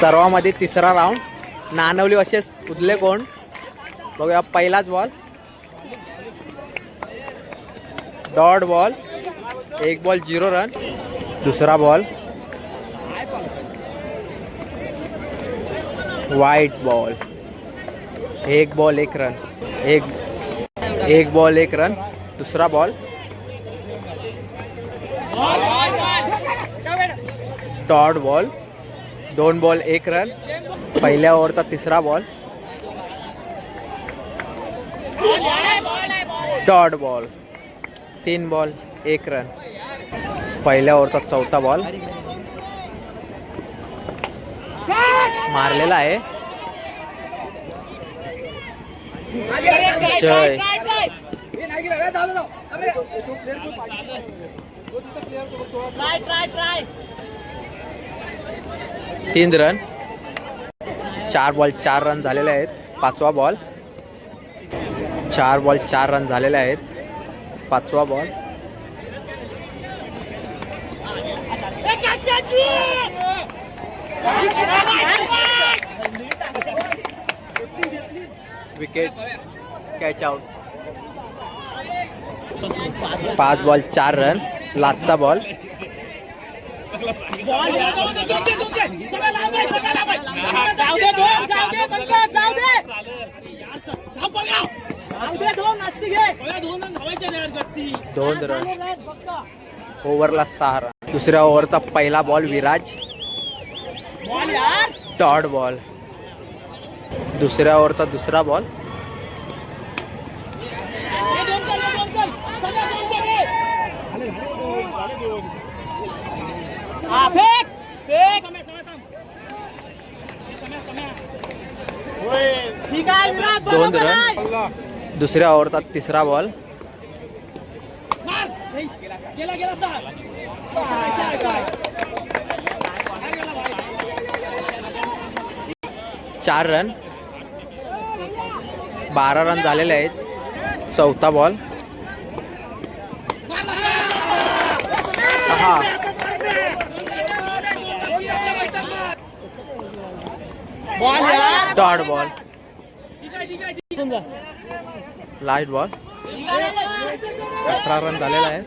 सर्वांमध्ये तिसरा round. नानवली versus उदले कोण. बघूया पहिलाच बॉल. Dot ball. एक बॉल 0 रन. दुसरा बॉल. वाईट बॉल. एक बॉल 1 रन. एक बॉल 1 रन. दुसरा ball. Dot ball. 2 ball 1 run. पहिल्या ओव्हरचा तिसरा ball. Dot ball. 3 ball 1 run. पहिल्या ओव्हरचा चौथा बॉल. मारलेला आहे. जय. 3 रन. 4 बॉल 4 रन झालेले आहेत. पाचवा बॉल. 4 बॉल 4 रन झालेले आहेत. पाचवा ball. Wicket. Catch out. 5 ball 4 run. लास्टचा बॉल. दोन रन. ओव्हरला 6 रन. दुसऱ्या ओव्हरचा पहिला बॉल. विराज. Dot ball. दुसऱ्या ओव्हरचा दुसरा बॉल. दोन रन. दुसऱ्या ओव्हरचा तिसरा बॉल. चार रन. 12 रन झालेले आहेत. चौथा ball. Dot ball. Last ball. 18 run झालेला आहे.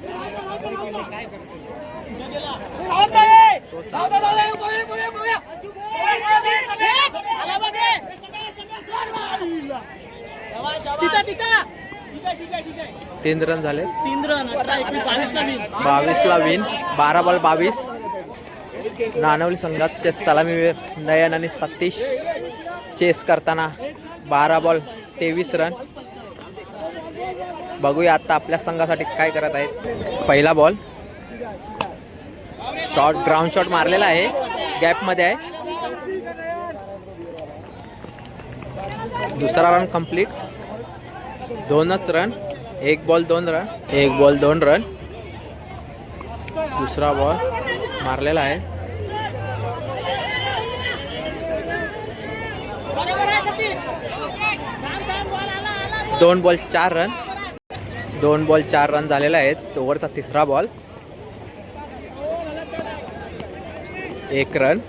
तीन रन झाले. 22ला विन. 12 बॉल 22. नानवली संघाचे सलामीवीर नयन आणि सतीश चेस करताना 12 बॉल 23 रन. बघूया आता आपल्या संघासाठी काय करत आहेत. पहिला बॉल. शॉट. ग्राउंड शॉट मारलेला आहे. गॅप मध्ये आहे. दुसरा रन कंप्लीट. 2च run. 1 ball 2 run. 1 ball 2 run. दुसरा बॉल मारलेला आहे. दोन बॉल 4 रन. 2 बॉल 4 रन झालेला आहेत. ओव्हरचा तिसरा बॉल. 1 रन.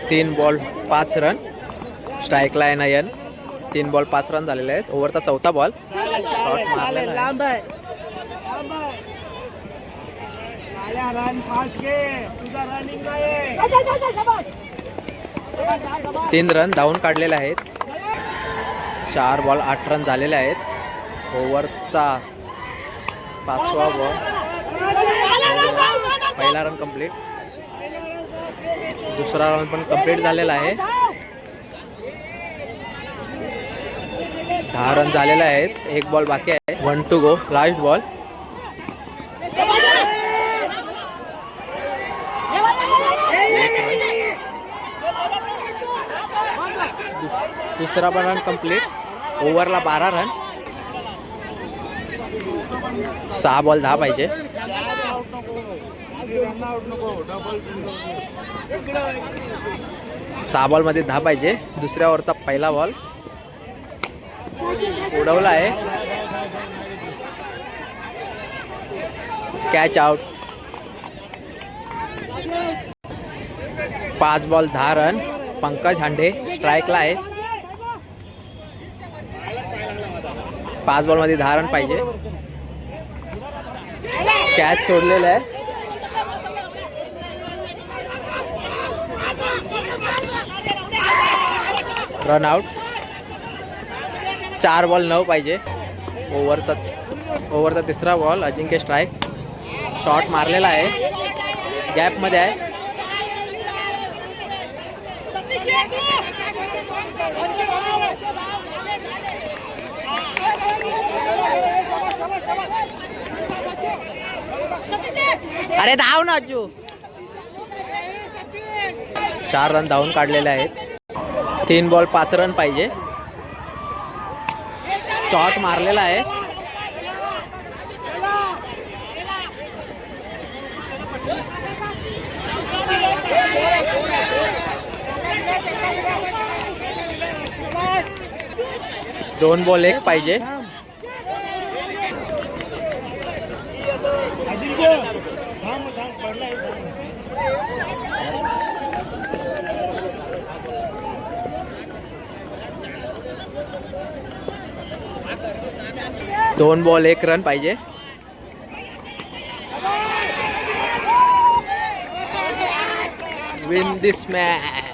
3 ball 5 run. स्ट्राईकला आहे नयन. 3 बॉल 5 रन झालेले आहेत. ओव्हरचा चौथा बॉल. शॉट मारलेला आहे. 3 रन धावून काढलेले आहेत. 4 बॉल 8 रन झालेले आहेत. ओव्हरचा 5वा बॉल. पहिला रन कंप्लीट. दुसरा रन पण कंप्लीट झालेला आहे. 10 रन झालेले आहेत. 1 बॉल बाकी आहे. 1 to go. Last ball. दुसरा पण रन कंप्लीट. ओव्हरला 12 रन. 6 बॉल 10 पाहिजे. 6 बॉल मध्ये 10 पाहिजे. दुसऱ्या ओव्हरचा पहिला बॉल उडवला आहे. Catch out. 5 ball 10 run. Pankaj Hande स्ट्राईकला आहे. 5 बॉलमध्ये 10 रन पाहिजे. कॅच सोडलेलं आहे. Run out. 4 बॉल 9 पाहिजे. ओव्हरचा तिसरा बॉल. अजिंक्य स्ट्राईक. शॉट मारलेला आहे. गॅपमध्ये आहे. अरे धाव ना अज्जू. 4 रन धावून काढलेले आहेत. 3 बॉल 5 रन पाहिजे. शॉट मारलेला आहे. दोन बॉल 1 पाहिजे. दोन बॉल 1 रन पाहिजे. विन दिस मॅच.